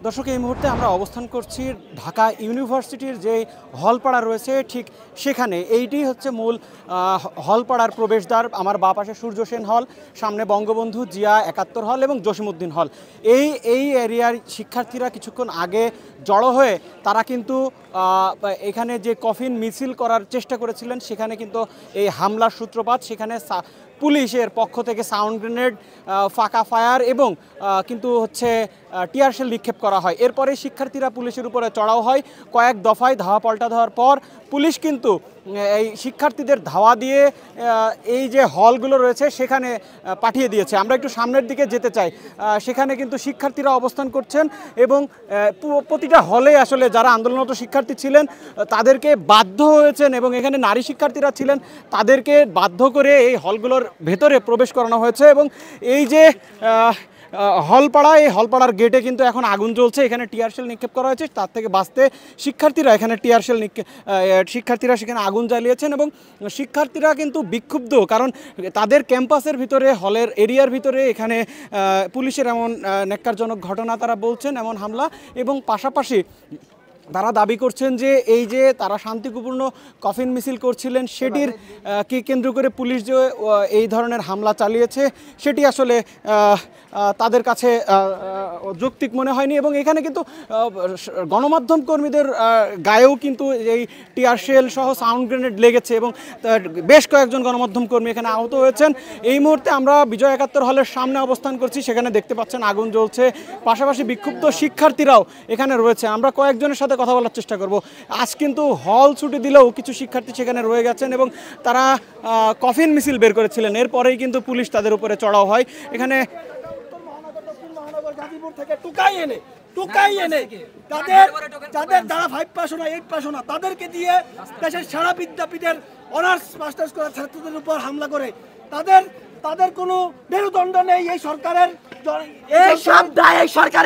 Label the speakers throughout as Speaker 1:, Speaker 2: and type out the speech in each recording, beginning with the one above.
Speaker 1: দর্শক, এই মুহূর্তে আমরা অবস্থান করছি ঢাকা ইউনিভার্সিটির যে হলপাড়া রয়েছে ঠিক সেখানে। এইটি হচ্ছে মূল হলপাড়ার প্রবেশদ্বার। আমার বাঁ পাশে সূর্য সেন হল, সামনে বঙ্গবন্ধু, জিয়া ৭১ হল এবং জসিমউদ্দিন হল। এই এরিয়ার শিক্ষার্থীরা কিছুক্ষণ আগে জড়ো হয়ে তারা কিন্তু এখানে যে কফিন মিছিল করার চেষ্টা করেছিলেন সেখানে কিন্তু এই হামলার সূত্রপাত। সেখানে পুলিশের পক্ষ থেকে সাউন্ড গ্রেনেড, ফাঁকা ফায়ার এবং কিন্তু হচ্ছে টিয়ার শেল নিক্ষেপ করা হয়। এরপরে শিক্ষার্থীরা পুলিশের উপরে চড়াও হয়। কয়েক দফায় ধাওয়া পাল্টা দেওয়ার পর পুলিশ কিন্তু এই শিক্ষার্থীদের ধাওয়া দিয়ে এই যে হলগুলো রয়েছে সেখানে পাঠিয়ে দিয়েছে। আমরা একটু সামনের দিকে যেতে চাই। সেখানে কিন্তু শিক্ষার্থীরা অবস্থান করছেন এবং প্রতিটা হলে আসলে যারা আন্দোলনরত শিক্ষার্থী ছিলেন তাদেরকে বাধ্য হয়েছেন এবং এখানে নারী শিক্ষার্থীরা ছিলেন তাদেরকে বাধ্য করে এই হলগুলোর ভেতরে প্রবেশ করানো হয়েছে। এবং এই যে হলপাড়া, এই হলপাড়ার গেটে কিন্তু এখন আগুন জ্বলছে। এখানে টিয়ার শেল নিক্ষেপ করা হয়েছে। তার থেকে বাঁচতে শিক্ষার্থীরা এখানে শিক্ষার্থীরা সেখানে আগুন জ্বালিয়েছেন এবং শিক্ষার্থীরা কিন্তু বিক্ষুব্ধ, কারণ তাদের ক্যাম্পাসের ভিতরে, হলের এরিয়ার ভিতরে এখানে পুলিশের এমন ন্যাক্কারজনক ঘটনা তারা বলছেন, এমন হামলা। এবং পাশাপাশি তারা দাবি করছেন যে এই যে তারা শান্তিপূর্ণ কফিন মিছিল করছিলেন সেটির কে কেন্দ্র করে পুলিশ যে এই ধরনের হামলা চালিয়েছে সেটি আসলে তাদের কাছে যৌক্তিক মনে হয়নি। এবং এখানে কিন্তু গণমাধ্যম কর্মীদের গায়েও কিন্তু এই টিয়ার শেল সহ সাউন্ড গ্রেনেড লেগেছে এবং বেশ কয়েকজন গণমাধ্যম কর্মী এখানে আহত হয়েছেন। এই মুহূর্তে আমরা বিজয় ৭১ হলের সামনে অবস্থান করছি। সেখানে দেখতে পাচ্ছেন আগুন জ্বলছে, পাশাপাশি বিক্ষুব্ধ শিক্ষার্থীরাও এখানে রয়েছে। আমরা কয়েকজনের সাথে কথা বলার চেষ্টা করব। আজ কিন্তু হল ছুটি দিলেও কিছু শিক্ষার্থী সেখানে রয়ে গেছেন এবং তারা কফিন মিছিল বের করেছিলেন। এরপরেই কিন্তু পুলিশ তাদের উপরে চড়াও হয়। এখানে
Speaker 2: গাজীপুর থেকে টুকাই এনে যাদের দ্বারা 5 পাস না 8 পাস না তাদেরকে দিয়ে দেশের সারা বিদ্যাপীঠের অনার্স মাস্টার্স করা ছাত্রদের উপর হামলা করে তাদের কোনো মেরুদণ্ড নেই। এই সরকারের এই সব দায় এই সরকার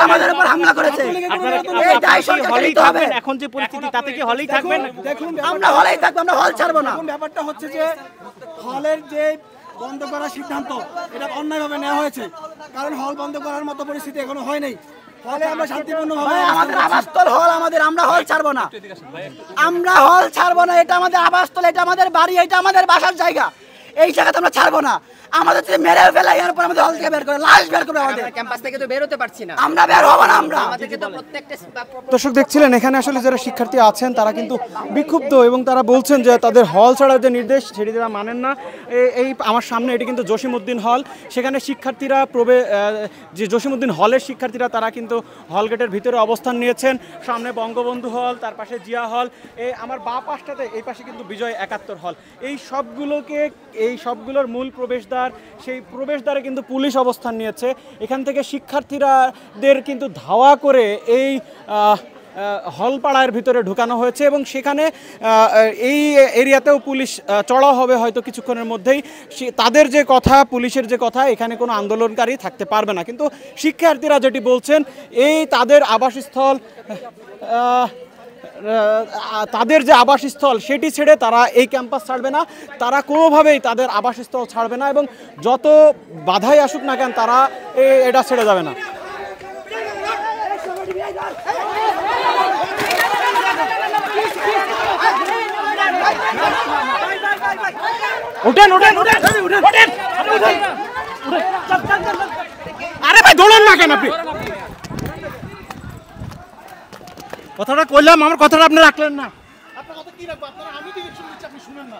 Speaker 2: আমাদের উপর হামলা করেছে। এই দায় সরকারকে নিতে হবে।
Speaker 1: এখন যে পরিস্থিতি তাতে কি হলেই থাকবেন?
Speaker 2: দেখুন, আমরা হলেই থাকবো, আমরা হল ছাড়বো না। ব্যাপারটা হচ্ছে যে হলের যে বন্ধ করার সিদ্ধান্ত এটা অন্যায়ভাবে নেওয়া হয়েছে, কারণ হল বন্ধ করার মতো পরিস্থিতি এখনো হয় নাই। হলে আমরা শান্তিপূর্ণভাবে আমাদের আবাসস্থল হল, আমরা হল ছাড়বো না, এটা আমাদের আবাসস্থল, এটা আমাদের বাড়ি, এটা আমাদের বাসার জায়গা। এই জায়গাতে আমরা ছাড়বো না। আমাদের যদি মেরে ফেলে এরপর আমাদের হল থেকে বের করে লাশ বের করে আমাদের
Speaker 3: ক্যাম্পাস থেকে তো বের হতে পারছি না,
Speaker 2: আমরা বের হবো না। আমরা
Speaker 3: আমাদেরকে তো প্রত্যেকটা
Speaker 1: দর্শক দেখছিলেন এখানে আসলে যারা শিক্ষার্থী আছেন তারা কিন্তু বিক্ষুব্ধ এবং তারা বলছেন যে তাদের হল ছাড়ার যে নির্দেশ সেটি তারা মানেন না। এই আমার সামনে এটি কিন্তু জসিমউদ্দিন হল। সেখানে শিক্ষার্থীরা যে জসিমউদ্দিন হলের শিক্ষার্থীরা তারা কিন্তু হল গেটের ভিতরে অবস্থান নিয়েছেন। সামনে বঙ্গবন্ধু হল, তার পাশে জিয়া হল, আমার বাঁ পাশটাতে এই পাশে কিন্তু বিজয় ৭১ হল। এই সবগুলোর মূল প্রবেশদ্বার, সেই প্রবেশদ্বারে কিন্তু পুলিশ অবস্থান নিয়েছে। এখান থেকে শিক্ষার্থীরাদের কিন্তু ধাওয়া করে এই হলপাড়ার ভিতরে ঢুকানো হয়েছে এবং সেখানে এই এরিয়াতেও পুলিশ চড়াও হবে হয়তো কিছুক্ষণের মধ্যেই। তাদের যে কথা, পুলিশের যে কথা, এখানে কোনো আন্দোলনকারী থাকতে পারবে না। কিন্তু শিক্ষার্থীরা যেটি বলছেন, এই তাদের আবাসস্থল সেটি ছেড়ে তারা এই ক্যাম্পাস ছাড়বে না, তারা কোনোভাবেই তাদের আবাসস্থল ছাড়বে না এবং যত বাধাই আসুক না কেন তারা এটা ছেড়ে যাবে না। আরে ভাই দৌড়ান না কেন আপনি? কথাটা কইলাম, আমার কথাটা আপনি রাখলেন না। আপনার কথা কি রাখবো? আপনারা আমি তো শুনছি, আপনি শুনেন না।